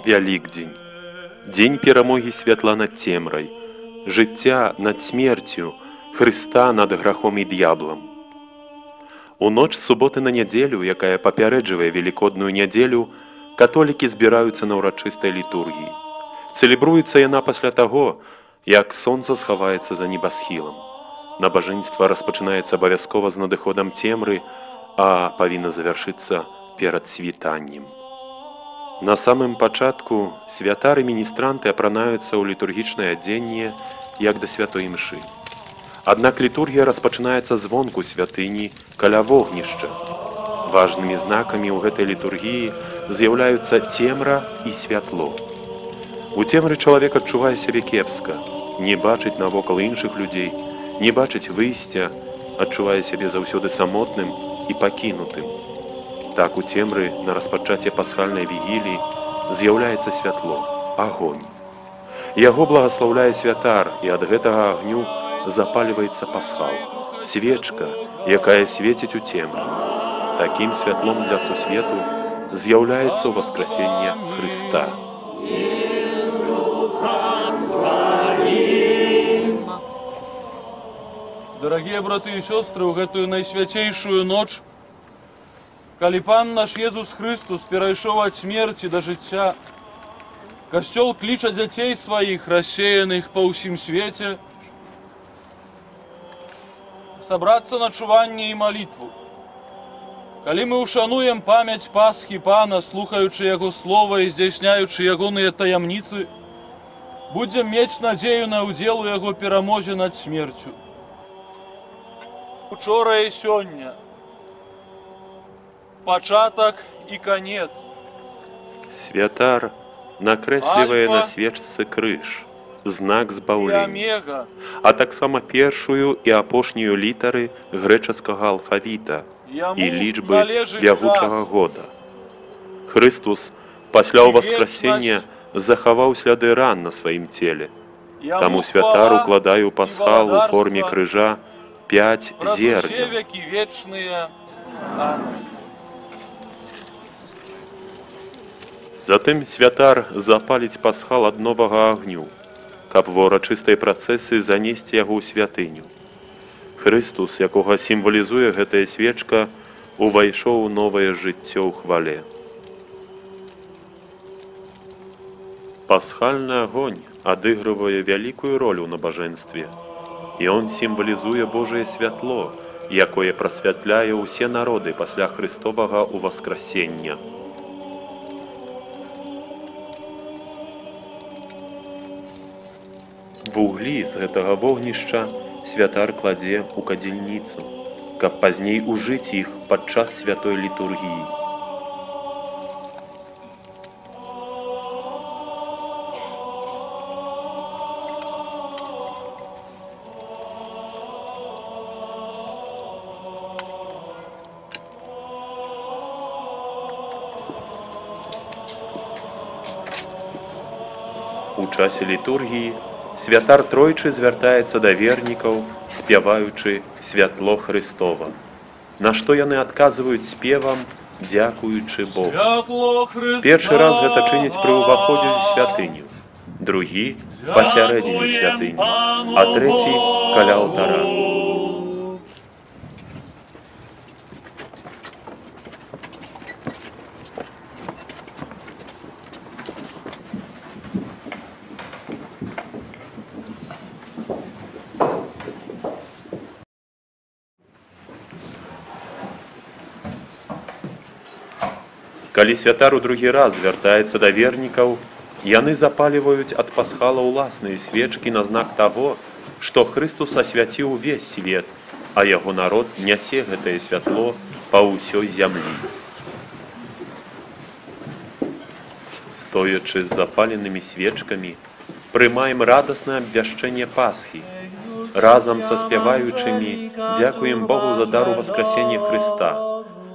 Вялікдзень. Дзень перамогі святла над цемрай, жыцця над смерцю, Хрыста над грахом і д'яблам. У ноч з суботы на нядзелю, якая папярэджвае велікодную нядзелю, католікі збіраюцца на ўрачыстай літургіі. Цэлебруецца яна пасля таго, як сонца схаваецца за небасхілам. Набажэнства распачынаецца абавязкова з надыходам цемры, а павінна завяршыцца перад світаннем. На самым пачатку святар і міністранты апранаюцца ў літургічнае адзенне, як да святой імшы. Аднак літургія распачынаецца звонку святыні каля вогнішча. Важнымі знакамі ў гэтай літургіі з'яўляюцца цемра і святло. У цемры чалавек адчувае сябе кепска, не бачыць навокал іншых людзей, не бачыць выйсця, адчувае сябе заўсёды самотным і пакінутым. Так у цемры на распачаце пасхальнай вігіліі з'яўляецца святло, агонь. Яго благаслаўляе святар, і ад гэтага агню запальваецца пасхал, свечка, якая свеціць у цемры. Такім святлом для сусвету з'яўляецца ўваскрасенне Хрыста. Дорогие браты и сестры, в гэтую найсвяцейшую ноч, калі Пан наш Езус Христос перайшоў ад смерці да жыцця, Касцёл кліча дзяцей сваіх, рассеяных па ўсім свеце, сабрацца на чуванне і малітву. Калі мы ушануем памяць Пасхі Пана, слухаючы Яго слова і здзяйсняючы ягоныя таямніцы, будзем мець надзею на ўдзел у Яго перамозе над смерцю. Учора і сёння, пачатак і канец. Святар накрэслівае на свечцы крыж, знак збаўлення, а таксама першую і апошнюю літары грэчаскага алфавіта і лічбы бягучага года. Хрыстус пасля ўваскрасення захаваў сляды ран на сваім целе, таму святар укладае ў пасхал у форме крыжа 5 зерняў. Затым святар запаліць пасхал ад новага агню, каб ва ўрачыстай працэсыі занесці яго ў святыню. Хрыстус, якога сімвалізуе гэтая свечка, увайшоў у новае жыццё ў хвале. Пасхальны агонь адыгрывае вялікую ролю ў набажэнстве, і он сімвалізуе Божае святло, якое прасвятляе ўсе народы пасля Христовага ўваскрасення. Вуглі з гэтага вогнішча святар кладзе ў кадзельніцу, каб пазней ужыць іх падчас святой літургіі. У часе літургіі святар тройчы звяртаецца да вернікаў, спяваючы «Святло Христова», на што яны адказваюць спевам, дзякуючы Богу. Першы раз гэта чыняць пры ўваходзе ў святыню, другі – пасярэдзіне святыні, а трэці – каля алтара. Калі святар у другі раз звяртаецца да вернікаў, яны запаліваюць ад пасхала ўласныя свечкі на знак таго, што Хрыстус асвяціў увесь свет, а яго народ нясе гэтае святло па ўсёй зямлі. Стоячы з запаленымі свечкамі, прымаем радаснае абвяшчэнне Пасхі. Разам са спяваючымі дзякуем Богу за дар уваскрасення Хрыста,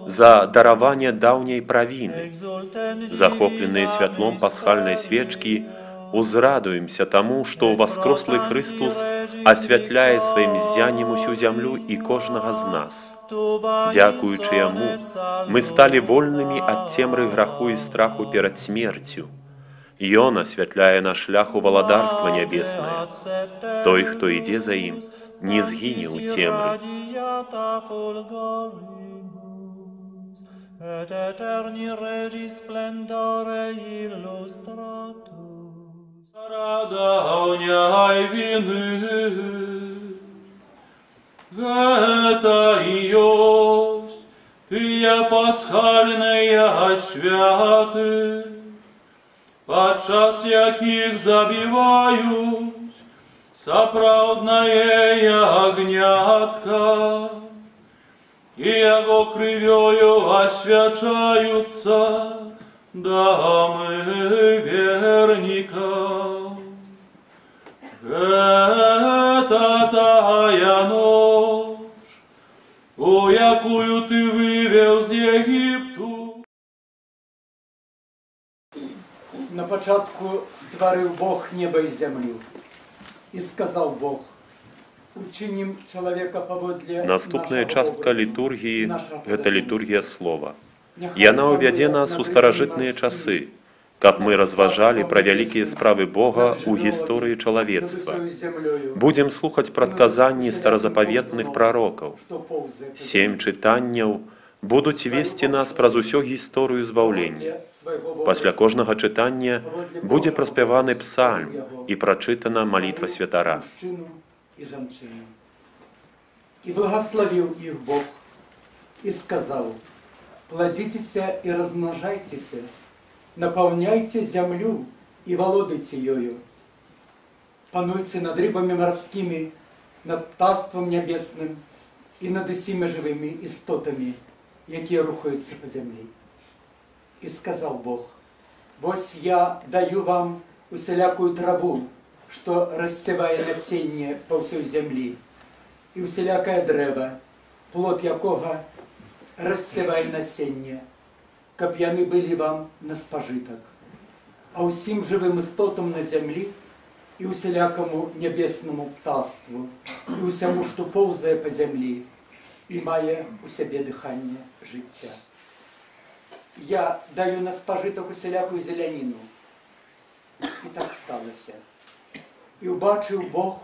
за дараванне даўняй правіны. Захопленыя святлом пасхальнай свечкі, узрадуемся таму, што ўваскрослы Хрыстус асвятляе сваім ззяннем усю зямлю і кожнага з нас. Дзякуючы яму, мы сталі вольнымі ад цемры граху і страху перад смерцю. Ён асвятляе на шляху валадарства нябеснае. Той, хто ідзе за ім, не згіне ў цемры. Et eterni regis splendore illustratus. Радовняй вины, это и есть тыя пасхальныя святы, падчас якіх забіваюць сапраўднае ягнятка, і яго крывёю освячаюцца дамы вернікаў. Гэта тая ноч, у якую ты вывел з Египту. На початку створив Бог небо и землю. И сказал Бог: учиним человека поводле Наступная нашего частка образа, літургіі нашего – гэта подобия. літургія слова. Няхай Яна пануе ўвядзе нас над у старажытныя людзьмі часы, морскімі, каб мы разважалі над пра вялікія птаствам справы Бога небесным, ў над гісторыі жывёлами, чалавецтва. над усёю землёю, Будзем слухаць прадказанні старазапаветных прарокаў. што поўзае па 7 чытанняў будуць весці нас праз усю гісторыю збаўлення. паводле свайго Пасля образу, кожнага чытання будзе праспяваны псальм і прачытана малітва святара. мужчину и женщину. И благословил их Бог, и сказал: плодитеся и размножайтесь, наполняйте землю и володайте ею. Пануйте над рыбами морскими, над птаством небесным и над усіми живими істотами, які рухаються по землі. И сказал Бог: «Вось я даю вам усялякую траву, что рассеває насіння по всій землі, і усілякое древо, плод якого рассеває насіння, каб яны были вам на спожиток. А усім живим істотам на землі і усілякому небесному птаству, і усьому, що повзає по землі, і має у себе дихання життя. Я даю на спожиток усілякую зеленину». І так сталося. І убачив Бог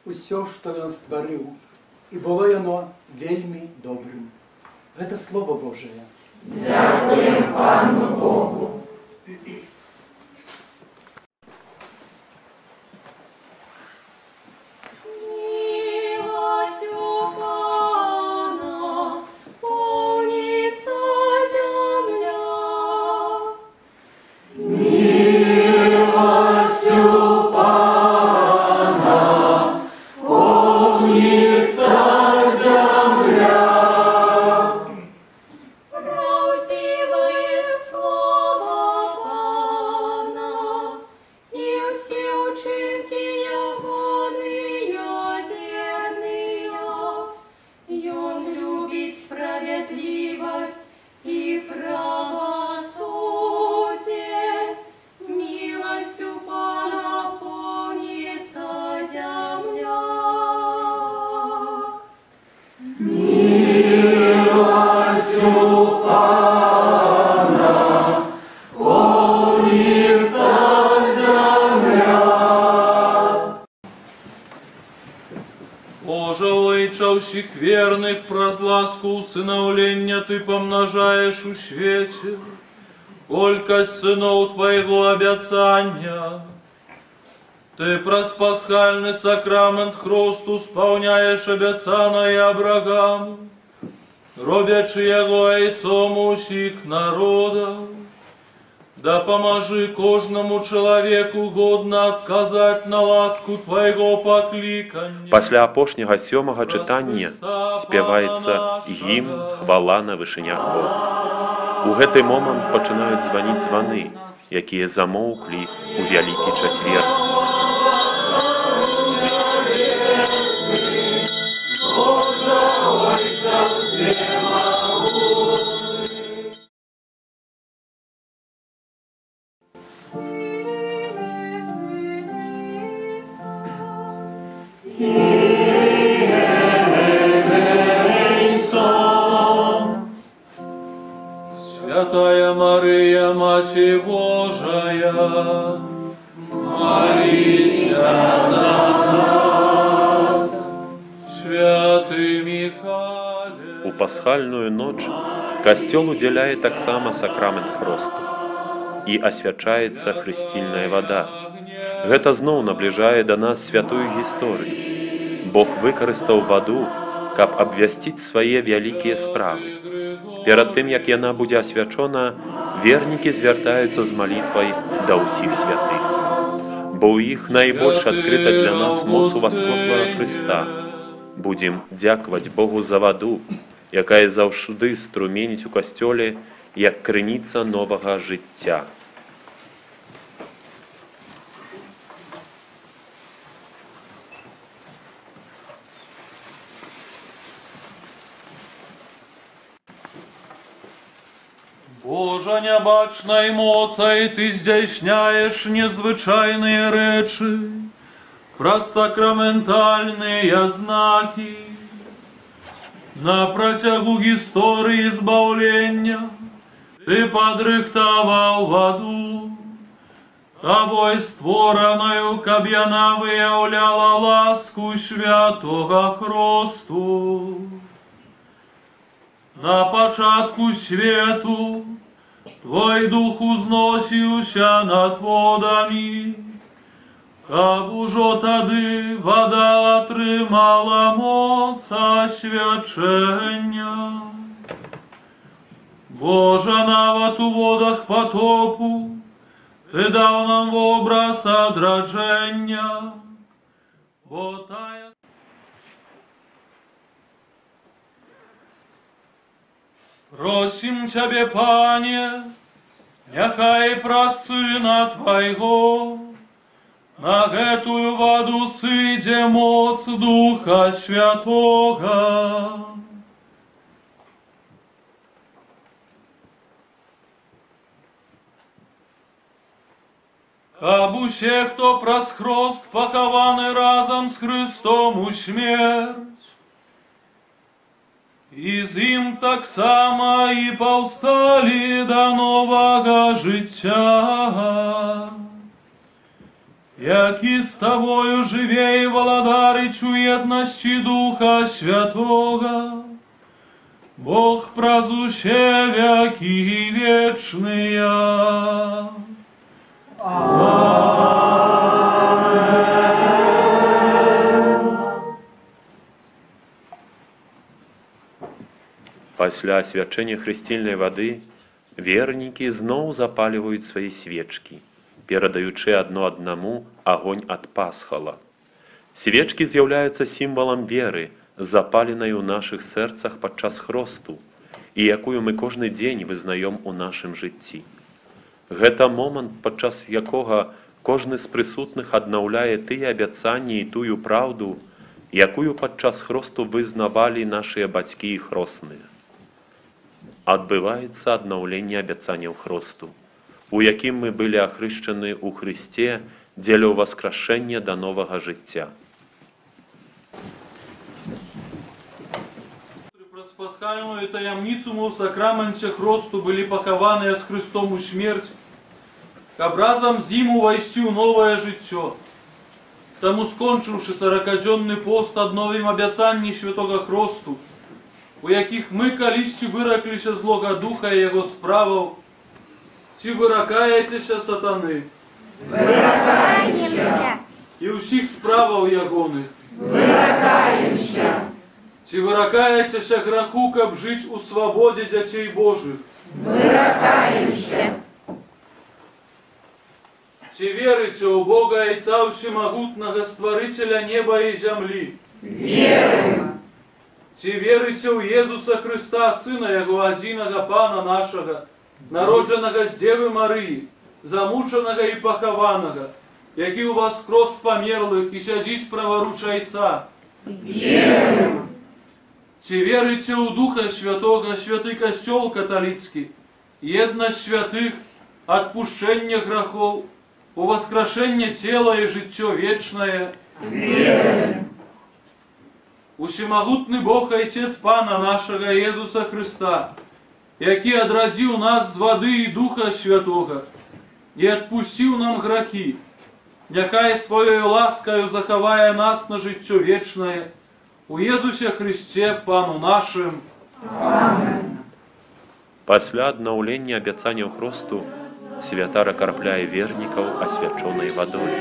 усьо, що Він створив, і було воно вельми добрим. Це Слово Божие. Дякуємо Пану Богу. Всіх верних праз ласку усыновлення Ты помножаешь у свете, колькость сынов Твоего обяцання. Ты праз пасхальный сакрамент хросту сповняєш обяцаное Аврааму, робячи його яйцом усіх народів. Да поможи кожному чоловіку годно отказать на ласку Твоего покликання. Пасля апошняга 7-га чытання спяваецца гімн «Хвала на вышынях Бога». У гэты момант пачынаюць званіць званы, якія замоўклі ў вялікі чацвер. Святая Мария, Матерь Божия, молись за нас. Святый Михале. У пасхальную ноч касцёл удзяляе таксама сакрамент хросту і асвячаецца хрысцільная вада. Гэта зноў набліжае да нас святую гісторыю. Бог выкарыстаў ваду, каб абвясціць свае вялікія справы. Перад тым, як яна будзе асвячона, вернікі звяртаюцца з малітвай да ўсіх святых. Бо ў іх найбольш адкрыта для нас моц уваскослага Хрыста. Будзем дзякаваць Богу за ваду, якая заўжды струменіць у касцёле, як крыніца новага жыцця. Божа нябачнай моцай Ты здзяйсняеш незвычайныя рэчы праз сакраментальныя знакі. На працягу гісторыі збаўлення Ты падрыхтаваў ваду, Табой створанаю, каб яна выяўляла ласку святога хросту. На пачатку свету Твой дух узносіўся над водамі, каб ужо тады вада атрымала моц асвячэння. Божа, нават у водах патопу Ты даў нам вобраз адраджэння, бо тая просім Цябе, Пане, няхай праз Сына Твайго на гэтую ваду сыдзе моц Духа Святога. Каб усе, хто праз хрост пахаваны разам з Хрыстом у смерць, і з ім таксама і паўсталі да новага жыцця, які з Табою жыве і валадарыць у еднасці Духа Святога, Бог праз усе векі вечныя. Пасля асвячэння хрысцільнай вады вернікі зноў запаліваюць свае свечкі, перадаючы адно аднаму агонь ад пасхала. Свечкі з'яўляюцца сімвалам веры, запаленай у нашых сэрцах падчас хросту, і якую мы кожны дзень вызнаём у нашым жыцці. Гэта момант, падчас якога кожны з прысутных аднаўляе тыя абяцанні і тую праўду, якую падчас хросту вызнавалі нашыя бацькі і хросныя. Адбываецца аднаўленне абяцанняў хросту, у якім мы былі ахрышчаны ў Хрысце дзеля ўваскрашэння да новага жыцця. Праз пасхальную таямніцу мы ў сакраменце хросту былі пахаваныя з Хрыстом у смерць, каб разам з ім увайсці ў новае жыццё. Таму, скончыўшы 40-дзённы пост, адновім абяцанні святога хросту, у якіх мы калісьці выракліся злога духа і яго справаў. Ці выракаецеся сатаны? Выракаемся. І ўсіх справаў ягоных? Выракаемся. Ці выракаецеся граху, каб жыць у свабодзе дзяцей Божых? Выракаемся. Ці верыце ў Бога Айца Всемагутнага, Стварыцеля неба і зямлі? Веруем. Ці верыце ў Езуса Хрыста, Сына Яго адзінага Пана нашага, народжанага з Дзевы Марыі, замучанага і пахаванага, які ўваскрос з памерлых і сядзіць праваруч Айца? Веруем. Ці верыце ў Духа Святога, святы касцёл каталіцкі, еднасць святых, адпушчэнне грахоў, уваскрашэнне цела і жыццё вечнае? Веруем. Усемагутны Бог, Айцец Пана нашага Езуса Хрыста, які адрадзіў нас з вады і Духа Святога і адпусціў нам грахі, няхай сваёю ласкаю захавае нас на жыццё вечнае у Езусе Христе, Пану нашым. Амин. Пасля аднаўлення абяцанняў хросту святар акарпляе вернікаў асвячонай вадой.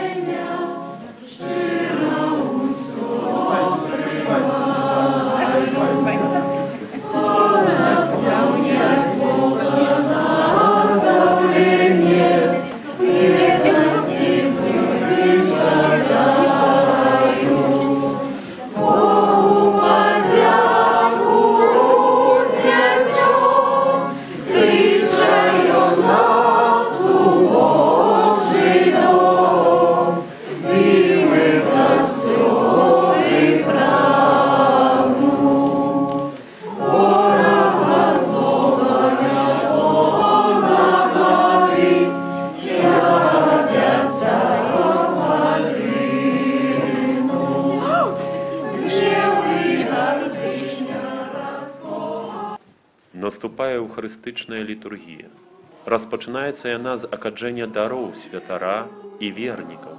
Наступае эўхарыстычная літургія. Распачынаецца яна з акаджэння дароў святара і вернікаў.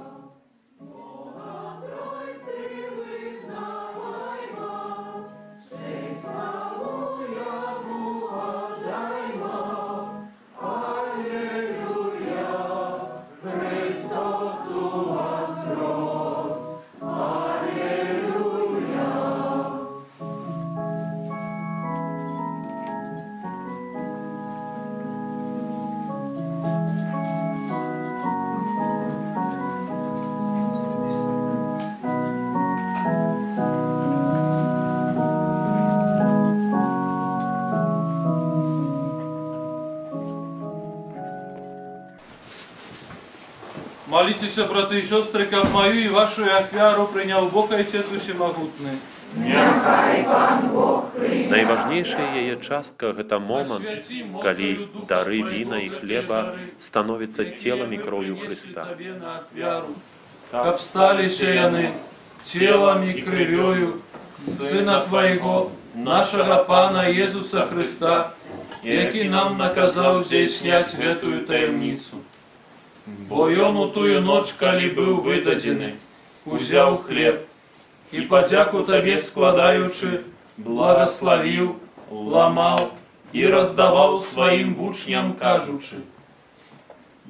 Молитесь, браты и сестры, как мою и вашу ахвяру принял Бог Отец Усемогутный. Найважнейшая яе частка – гэта момант, калі дары віна і хлеба становяцца целам і кроўю Христа. Каб сталіся яны целом и крывёю Сына Твоего, нашего Пана Иисуса Христа, які нам наказаў здзейсняць гэтую таямніцу. Бо ён у тую ноч, калі быў выдадзены, узяў хлеб і падзяку Табе складаючы, благословіў, ламаў і раздаваў сваім вучням, кажучы: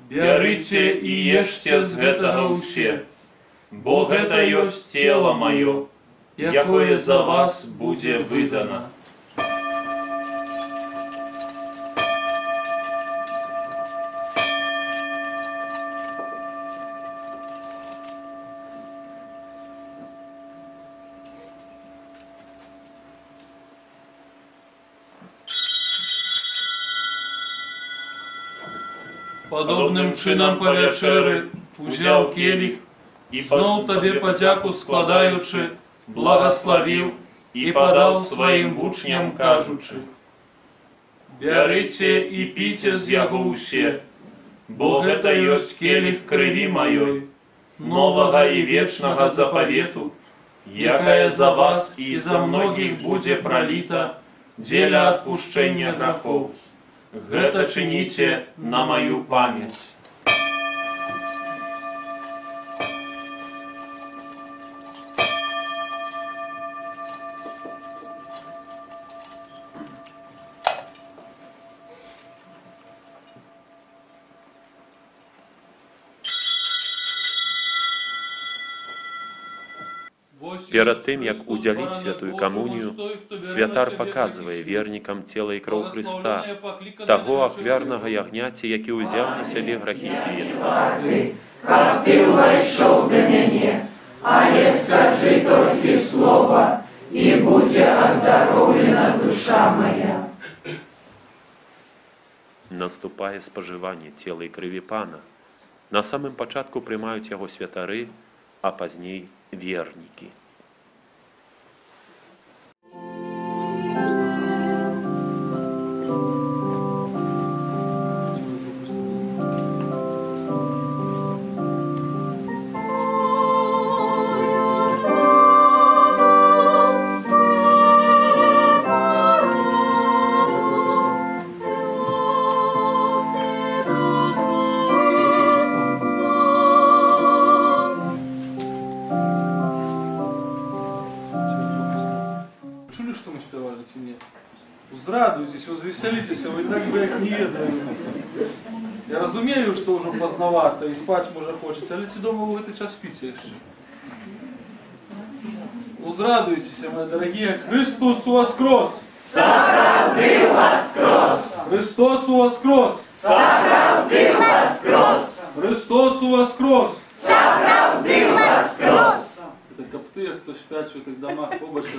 «Бярыце і ешце з гэтага ўсе, бо гэта ёсць цела маё, якое за вас будзе выдана». Подобным чынам па вячэры узяў келіх і зноў Табе падзяку складаючы, благословіў і падаў сваім вучням, кажучы: «Бярыце і піце з яго ўсе, бо гэта ёсць келіх крыві маёй, новага і вечнага запавету, якая за вас і за многіх будзе праліта дзеля адпушчэння грахоў. Гэта чыніце на маю памяць». Перад тым, як удзяліць святую камунію, святар паказвае вернікам цела і кроў Хрыста, таго ахвярнага ягняці, які ўзяў на сябе грахі свету. Каб ты ўвайшоў да мяне, але скажы толькі слова, і будзе аздароўлена душа моя. Наступае спажыванне цела і крыві Пана. На самым пачатку прымаюць яго святары, а пазней вернікі. развеселитеся, вы так бы як не ведали. Я разумею, что уже поздновато, и спать може хочеться, але ці дома вы в этот час спите еще. Узрадуйтеся, мои дорогие, Христос воскрес! Справді воскрес! Христос воскрес! Справді воскрес! Христос воскрес! Справді воскрес! Это копты, кто спят в этих домах, побольше.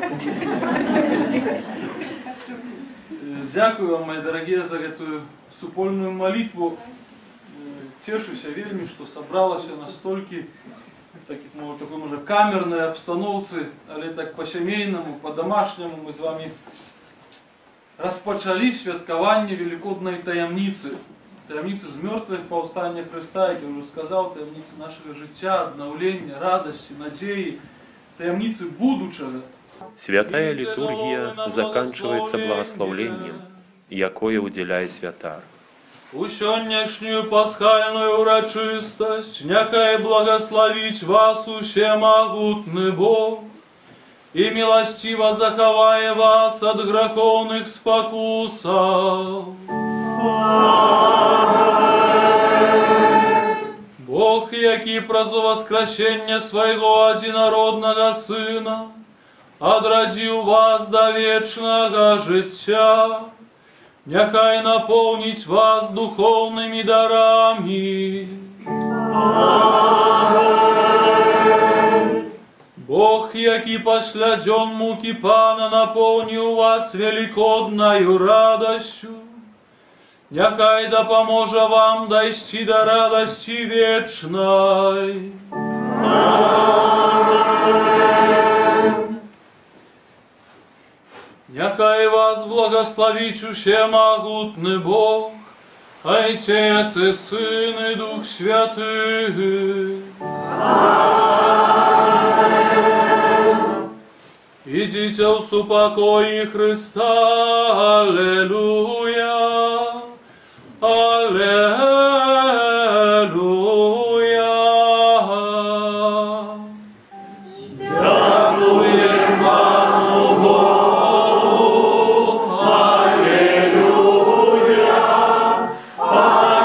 Дякую вам, мои дорогие, за эту супольную молитву. Тешуся вельми, что собралось настолько в такой уже камерной обстановке, але так по-сімейному, по-домашнему мы с вами розпочали святкування Великодної таємниці. Таємниці з мертвих повстання Христа, як я вже сказав, таємниці нашого життя, обновлення, радості, надії, таємниці будучого. Святая литургия заканчивается благословлением, якое уделяет святар. У сённяшнюю пасхальную урочистость, някай благословить вас усемогутный Бог, и милостиво заховае вас от греховных спокусов. Бог, який прозо воскресення своего одинародного Сына, одрадил вас до вечного життя, няхай наполнить вас духовными дарами. Бог, який після дьон муки Пана наповнив вас великодною радостью, няхай допоможе вам дойти до радости вечной. Няхай вас благословить всемогутный Бог, Отец и Сын и Дух Святый. Идите в супокое Христа, аллилуйя, аллилуйя. Дякуем вам, Богу, аллилуйя, аллилуйя.